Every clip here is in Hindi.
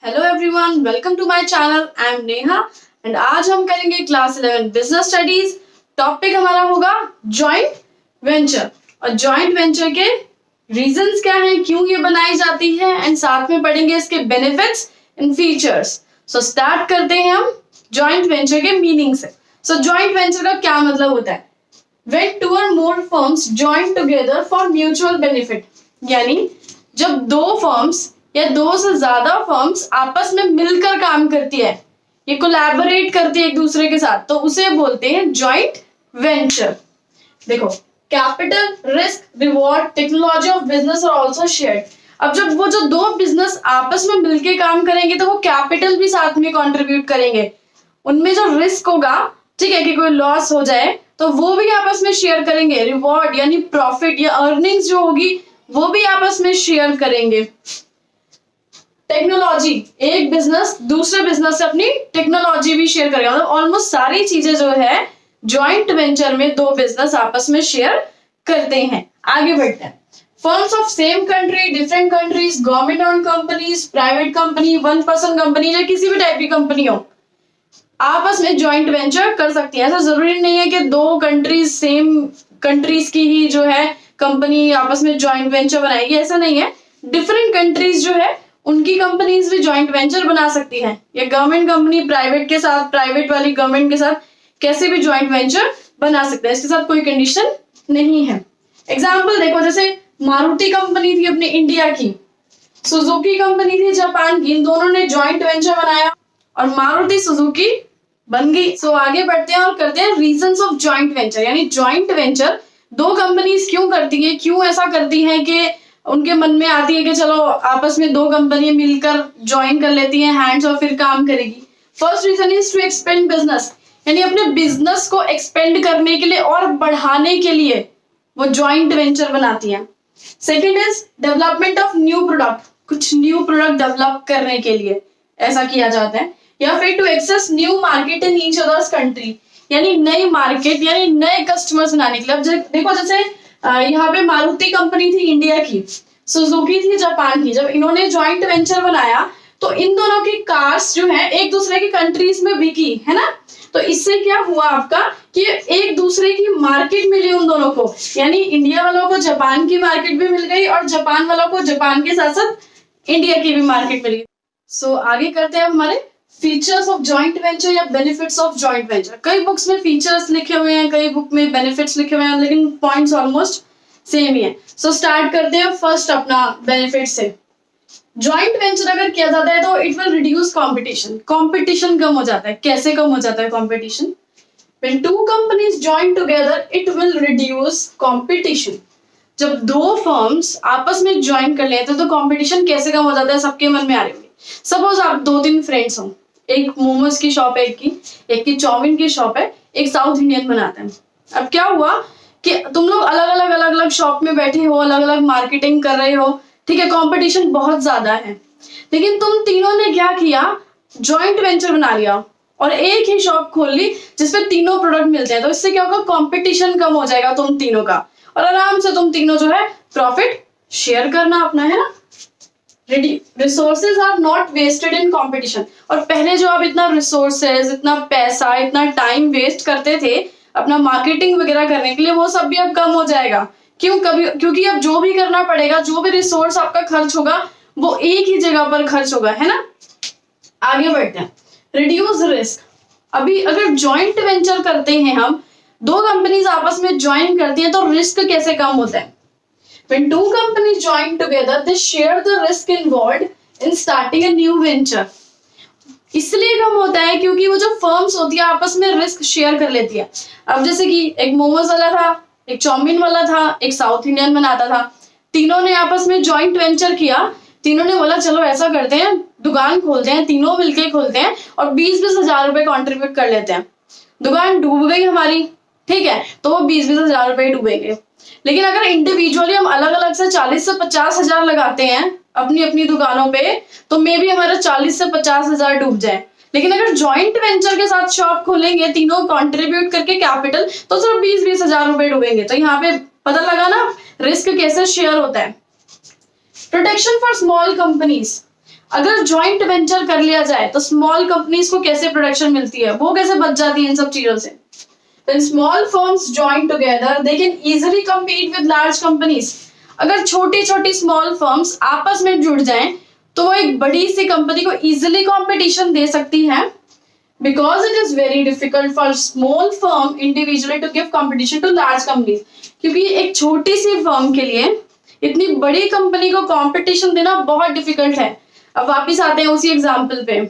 Hello everyone, welcome to my channel. I am Neha and आज हम करेंगे क्लास 11 बिजनेस स्टडीज। टॉपिक हमारा होगा जॉइंट वेंचर और जॉइंट वेंचर के रीजंस क्या हैं, क्यों ये बनाई जाती है एंड साथ में पढ़ेंगे इसके benefits and features. So start करते हैं हम जॉइंट वेंचर के मीनिंग से। सो जॉइंट वेंचर का क्या मतलब होता है? When two or more firms join together for mutual benefit, यानी जब दो फर्म्स या दो से ज्यादा फर्म्स आपस में मिलकर काम करती है, ये कोलैबोरेट करती है एक दूसरे के साथ, तो उसे बोलते हैं जॉइंट वेंचर। देखो, capital, risk, reward, technology of business are also shared. अब जब वो जो दो बिजनेस आपस में मिलके काम करेंगे तो वो कैपिटल भी साथ में कंट्रीब्यूट करेंगे। उनमें जो रिस्क होगा, ठीक है, कि कोई लॉस हो जाए तो वो भी आपस में शेयर करेंगे। रिवॉर्ड यानी प्रॉफिट या अर्निंग्स जो होगी वो भी आपस में शेयर करेंगे। टेक्नोलॉजी, एक बिजनेस दूसरे बिजनेस से अपनी टेक्नोलॉजी भी शेयर करेगा। मतलब ऑलमोस्ट सारी चीजें जो है जॉइंट वेंचर में दो बिजनेस आपस में शेयर करते हैं। आगे बढ़ते हैं। Firms of same country, different countries, government owned companies, private company, one person company या किसी भी टाइप की कंपनी हो, आपस में जॉइंट वेंचर कर सकती है। ऐसा जरूरी नहीं है कि दो कंट्रीज सेम कंट्रीज की ही जो है कंपनी आपस में जॉइंट वेंचर बनाएगी, ऐसा नहीं है। डिफरेंट कंट्रीज जो है उनकी कंपनीज भी जॉइंट वेंचर बना सकती है। या गवर्नमेंट कंपनी प्राइवेट के साथ, प्राइवेट वाली गवर्नमेंट के साथ कैसे भी जॉइंट वेंचर बना सकते हैं, इसके साथ कोई कंडीशन नहीं है। एग्जाम्पल देखो, जैसे मारुति कंपनी थी अपनी इंडिया की, सुजुकी कंपनी थी जापान की, इन दोनों ने जॉइंट वेंचर बनाया और मारुति सुजुकी बन गई। सो आगे बढ़ते हैं और करते हैं रीजंस ऑफ जॉइंट वेंचर। यानी जॉइंट वेंचर दो कंपनीज क्यों करती है, क्यों ऐसा करती है कि उनके मन में आती है कि चलो आपस में दो कंपनी मिलकर ज्वाइन कर लेती हैं हैंड्स और फिर काम करेगी। First reason is to expand business, यानी अपने बिजनेस को एक्सपेंड करने के लिए और बढ़ाने के लिए वो जॉइंट वेंचर बनाती है। Second is development of new product, कुछ न्यू प्रोडक्ट डेवलप करने के लिए ऐसा किया जाता है। या फिर to access new market in each others country, यानी नई मार्केट यानी नए कस्टमर्स बनाने के लिए। अब देखो, जैसे यहाँ पे मारुति कंपनी थी इंडिया की, सुजुकी थी जापान की। जब इन्होंने जॉइंट वेंचर बनाया तो इन दोनों की कार्स जो है एक दूसरे की कंट्रीज में बिकी, है ना। तो इससे क्या हुआ आपका कि एक दूसरे की मार्केट मिली उन दोनों को, यानी इंडिया वालों को जापान की मार्केट भी मिल गई और जापान वालों को जापान के साथ साथ इंडिया की भी मार्केट मिल गई। सो आगे करते हैं हमारे फीचर्स ऑफ जॉइंट वेंचर या बेनिफिट्स ऑफ जॉइंट वेंचर। कई बुक्स में फीचर्स लिखे हुए हैं, कई बुक में बेनिफिट्स लिखे हुए हैं, लेकिन पॉइंट्स ऑलमोस्ट सेम ही है। सो स्टार्ट करते हैं फर्स्ट अपना बेनिफिट से। जॉइंट वेंचर अगर किया जाता है तो it will reduce competition, competition कम हो जाता है। कैसे कम हो जाता है competition? When two companies join together it will reduce competition. जब दो फर्म्स आपस में ज्वाइन कर लेते हैं तो कंपटीशन कैसे कम हो जाता है, सबके मन में आ रही होगी। सपोज आप दो तीन फ्रेंड्स हो, एक मोमोज की शॉप है, एक की चाउमीन की शॉप है, एक साउथ इंडियन बनाते हैं। अब क्या हुआ कि तुम लोग अलग अलग शॉप में बैठे हो, अलग अलग मार्केटिंग कर रहे हो, ठीक है, कंपटीशन बहुत ज्यादा है। लेकिन तुम तीनों ने क्या किया, जॉइंट वेंचर बना लिया और एक ही शॉप खोल ली जिसपे तीनों प्रोडक्ट मिलते हैं। तो इससे क्या होगा, कंपटीशन कम हो जाएगा तुम तीनों का और आराम से तुम तीनों जो है प्रॉफिट शेयर करना अपना, है ना। Resources are not wasted in competition. और पहले जो आप इतना रिसोर्सेज, इतना पैसा, इतना टाइम वेस्ट करते थे अपना मार्केटिंग वगैरह करने के लिए, वो सब भी अब कम हो जाएगा। क्योंकि अब जो भी करना पड़ेगा, जो भी रिसोर्स आपका खर्च होगा वो एक ही जगह पर खर्च होगा, है ना। आगे बढ़ते हैं। Reduce risk. अभी अगर जॉइंट वेंचर करते हैं हम, दो कंपनीज आपस में ज्वाइन करती हैं, तो रिस्क कैसे कम होता है? When two companies join together, they share the risk involved in starting a new venture. इसलिए कम होता है क्योंकि वो जो फर्म्स होती है आपस में रिस्क शेयर कर लेती है। अब जैसे कि एक मोमोज वाला था, एक चाउमीन वाला था, एक साउथ इंडियन बनाता था, तीनों ने आपस में जॉइंट वेंचर किया। तीनों ने बोला चलो ऐसा करते हैं, दुकान खोलते हैं, तीनों मिलके खोलते हैं और 20-20 हजार रुपए कॉन्ट्रीब्यूट कर लेते हैं। दुकान डूब गई हमारी, ठीक है, तो वो 20-20 हजार रुपए डूबेंगे। लेकिन अगर इंडिविजुअली हम अलग अलग से 40 से 50 हजार लगाते हैं अपनी अपनी दुकानों पे, तो मे बी हमारा 40 से 50 हजार डूब जाए। लेकिन अगर जॉइंट वेंचर के साथ शॉप खोलेंगे तीनों कंट्रीब्यूट करके कैपिटल, तो सिर्फ 20-20 हजार रुपए डूबेंगे। तो यहाँ पे पता लगा ना रिस्क कैसे शेयर होता है। Protection for small companies. अगर ज्वाइंट वेंचर कर लिया जाए तो स्मॉल कंपनीज को कैसे प्रोडक्शन मिलती है, वो कैसे बच जाती है इन सब चीजों से। When small firms join together, they can easily compete with large companies. अगर छोटी छोटी स्मॉल फर्म्स आपस में जुड़ जाएं तो वो एक बड़ी सी कंपनी को इजिली कंपटीशन दे सकती है, because it is very difficult for small firm individually to give competition to large companies. क्योंकि एक छोटी सी फर्म के लिए इतनी बड़ी कंपनी को कंपटीशन देना बहुत डिफिकल्ट है। अब वापिस आते हैं उसी एग्जाम्पल पे,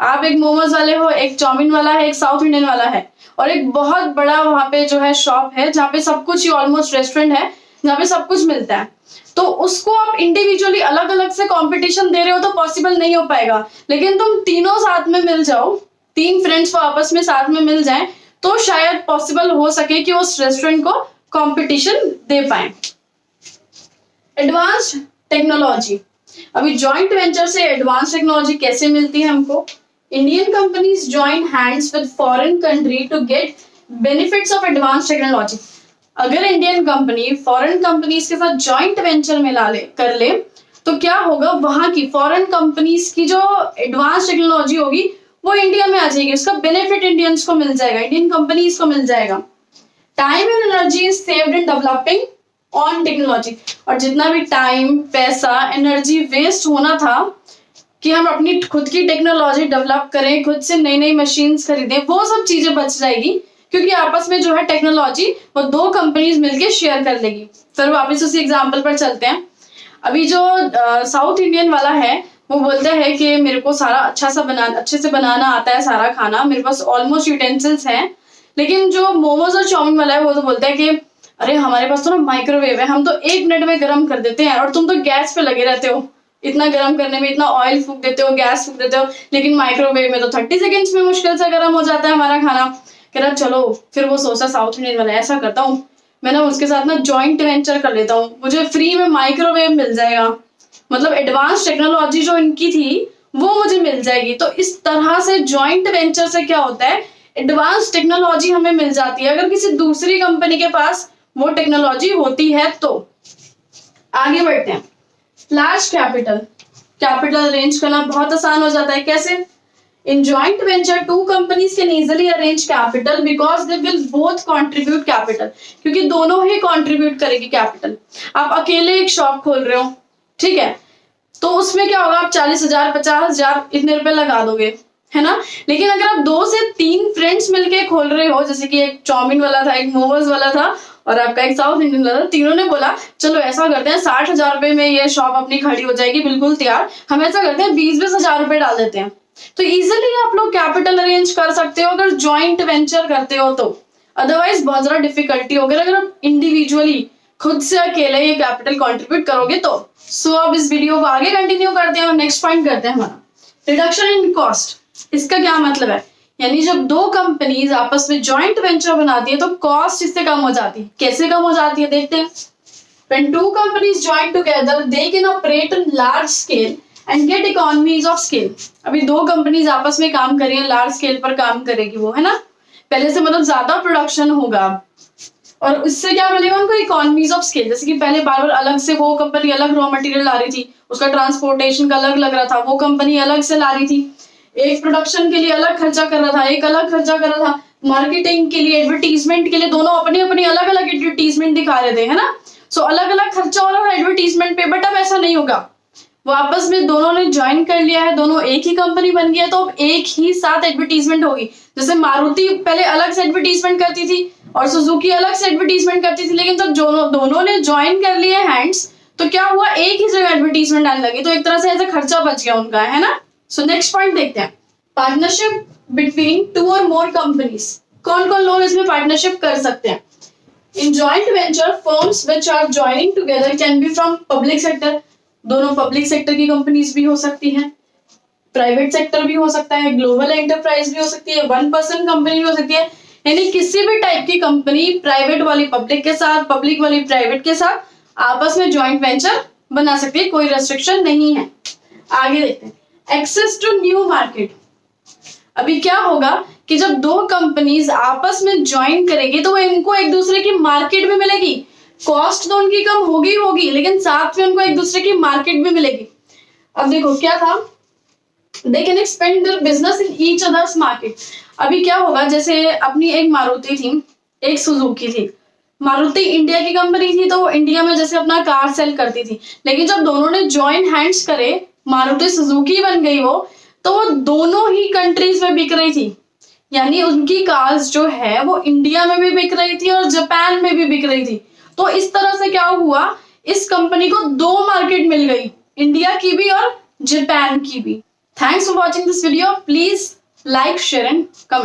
आप एक मोमोज वाले हो, एक चाउमीन वाला है, एक साउथ इंडियन वाला है, और एक बहुत बड़ा वहां पे जो है शॉप है जहाँ पे सब कुछ ही ऑलमोस्ट रेस्टोरेंट है जहाँ पे सब कुछ मिलता है। तो उसको आप इंडिविजुअली अलग अलग से कंपटीशन दे रहे हो तो पॉसिबल नहीं हो पाएगा। लेकिन तुम तीनों साथ में मिल जाओ, 3 फ्रेंड्स को आपस में साथ में मिल जाए तो शायद पॉसिबल हो सके कि उस रेस्टोरेंट को कंपटीशन दे पाए। एडवांस्ड टेक्नोलॉजी, अभी जॉइंट वेंचर से एडवांस टेक्नोलॉजी कैसे मिलती है हमको। Indian companies join hands with foreign country to get benefits of advance technology. अगर इंडियन कंपनी फॉरेन कंपनीज के साथ जॉइंट वेंचर में कर ले तो क्या होगा, वहां की फॉरेन कंपनीज की जो एडवांस टेक्नोलॉजी होगी वो इंडिया में आ जाएगी, उसका बेनिफिट इंडियंस को मिल जाएगा, इंडियन कंपनीज को मिल जाएगा। Time and energy is saved in developing on technology, और जितना भी टाइम, पैसा, एनर्जी वेस्ट होना था कि हम अपनी खुद की टेक्नोलॉजी डेवलप करें, खुद से नई नई मशीन्स खरीदें, वो सब चीजें बच जाएगी क्योंकि आपस में जो है टेक्नोलॉजी वो 2 कंपनीज मिलके शेयर कर लेगी। फिर वापस उसी एग्जांपल पर चलते हैं। अभी जो साउथ इंडियन वाला है वो बोलता है कि मेरे को सारा अच्छे से बनाना आता है सारा खाना, मेरे पास ऑलमोस्ट यूटेंसिल्स हैं। लेकिन जो मोमोज और चाउमीन वाला है वो तो बोलता है कि अरे हमारे पास तो ना माइक्रोवेव है, हम तो 1 मिनट में गर्म कर देते हैं, और तुम तो गैस पे लगे रहते हो, इतना गर्म करने में इतना ऑयल फूक देते हो, गैस फूक देते हो, लेकिन माइक्रोवेव में तो 30 सेकेंड्स में मुश्किल से गर्म हो जाता है हमारा खाना। कह रहा चलो फिर वो सोचा साउथ इंडियन वाला, ऐसा करता हूँ मैं ना उसके साथ ना जॉइंट वेंचर कर लेता हूँ, मुझे फ्री में माइक्रोवेव मिल जाएगा, मतलब एडवांस टेक्नोलॉजी जो इनकी थी वो मुझे मिल जाएगी। तो इस तरह से जॉइंट वेंचर से क्या होता है, एडवांस टेक्नोलॉजी हमें मिल जाती है अगर किसी दूसरी कंपनी के पास वो टेक्नोलॉजी होती है तो। आगे बढ़ते हैं। लार्ज कैपिटल अरेंज करना बहुत आसान हो जाता है। कैसे? In joint venture 2 companies can easily arrange capital because they will both contribute capital, क्योंकि दोनों ही कंट्रीब्यूट करेगी कैपिटल। आप अकेले एक शॉप खोल रहे हो, ठीक है, तो उसमें क्या होगा, आप 40,000 50,000 इतने रुपए लगा दोगे, है ना। लेकिन अगर आप 2 से 3 फ्रेंड्स मिलके खोल रहे हो, जैसे कि एक चाउमीन वाला था, एक मोमोज वाला था और आपका एक साउथ इंडियन वाला था, तीनों ने बोला चलो ऐसा करते हैं 60,000 रुपए में ये शॉप अपनी खड़ी हो जाएगी बिल्कुल तैयार, हम ऐसा करते हैं 20-20 हजार रुपए डाल देते हैं, तो इजिली आप लोग कैपिटल अरेंज कर सकते हो अगर ज्वाइंट वेंचर करते हो तो। अदरवाइज बहुत ज्यादा डिफिकल्टी होगी अगर आप इंडिविजुअली खुद से अकेले ये कैपिटल कंट्रीब्यूट करोगे तो। सो अब इस वीडियो को आगे कंटिन्यू करते हैं और नेक्स्ट पॉइंट करते हैं हमारा रिडक्शन इन कॉस्ट। इसका क्या मतलब है, यानी जब 2 कंपनीज आपस में जॉइंट वेंचर बनाती है तो कॉस्ट इससे कम हो जाती है। कैसे कम हो जाती है देखते हैं। When 2 companies join together, they can operate on large scale and get economies of scale. अभी 2 कंपनीज आपस में काम कर रही है, लार्ज स्केल पर काम करेगी वो, है ना, पहले से मतलब ज्यादा प्रोडक्शन होगा और उससे क्या मिलेगा उनको, इकोनॉमीज ऑफ स्केल। जैसे कि पहले बार बार अलग से वो कंपनी अलग रॉ मटेरियल ला रही थी, उसका ट्रांसपोर्टेशन का अलग लग रहा था, वो कंपनी अलग से ला रही थी, एक प्रोडक्शन के लिए अलग खर्चा कर रहा था, एक अलग खर्चा कर रहा था, मार्केटिंग के लिए, एडवर्टीजमेंट के लिए, दोनों अपनी अपनी अलग अलग एडवर्टीजमेंट दिखा रहे थे, है ना। सो अलग अलग खर्चा हो रहा था एडवर्टीजमेंट पे, बट अब ऐसा नहीं होगा, वो आपस में दोनों ने ज्वाइन कर लिया है, दोनों एक ही कंपनी बन गया, तो अब एक ही साथ एडवर्टीजमेंट होगी। जैसे मारुति पहले अलग से एडवर्टीजमेंट करती थी और सुजुकी अलग से एडवर्टीजमेंट करती थी, लेकिन जब दोनों ने ज्वाइन कर लिए हैंड्स तो क्या हुआ, एक ही जगह एडवर्टीजमेंट आने लगी, तो एक तरह से ऐसा खर्चा बच गया उनका, है ना। सो नेक्स्ट पॉइंट देखते हैं, पार्टनरशिप बिटवीन 2 और मोर कंपनीज। कौन कौन लोग इसमें पार्टनरशिप कर सकते हैं। In joint venture, firms which are joining together can be from public sector, दोनों पब्लिक सेक्टर की कंपनीज भी हो सकती हैं, प्राइवेट सेक्टर भी हो सकता है, ग्लोबल एंटरप्राइज भी हो सकती है, 1% कंपनी भी हो सकती है, यानी किसी भी टाइप की कंपनी प्राइवेट वाली पब्लिक के साथ, पब्लिक वाली प्राइवेट के साथ आपस में ज्वाइंट वेंचर बना सकती है, कोई रेस्ट्रिक्शन नहीं है। आगे देखते हैं, एक्सेस टू न्यू मार्केट। अभी क्या होगा कि जब 2 कंपनीज आपस में ज्वाइन करेगी तो वो इनको एक दूसरे की मार्केट भी मिलेगी, कॉस्ट तो उनकी कम होगी लेकिन साथ में उनको एक दूसरे की मार्केट भी मिलेगी। अब देखो क्या था, they can expand their business in each others market. अभी क्या होगा, जैसे अपनी एक मारुति थी, एक सुजुकी थी। मारुति इंडिया की कंपनी थी तो वो इंडिया में जैसे अपना कार सेल करती थी, लेकिन जब दोनों ने ज्वाइन हैंड्स करे, मारुति सुजुकी बन गई वो, तो वो दोनों ही कंट्रीज में बिक रही थी। यानी उनकी कार्स जो है वो इंडिया में भी बिक रही थी और जापान में भी बिक रही थी। तो इस तरह से क्या हुआ, इस कंपनी को 2 मार्केट मिल गई, इंडिया की भी और जापान की भी। Thanks for watching this video. Please like, share and comment.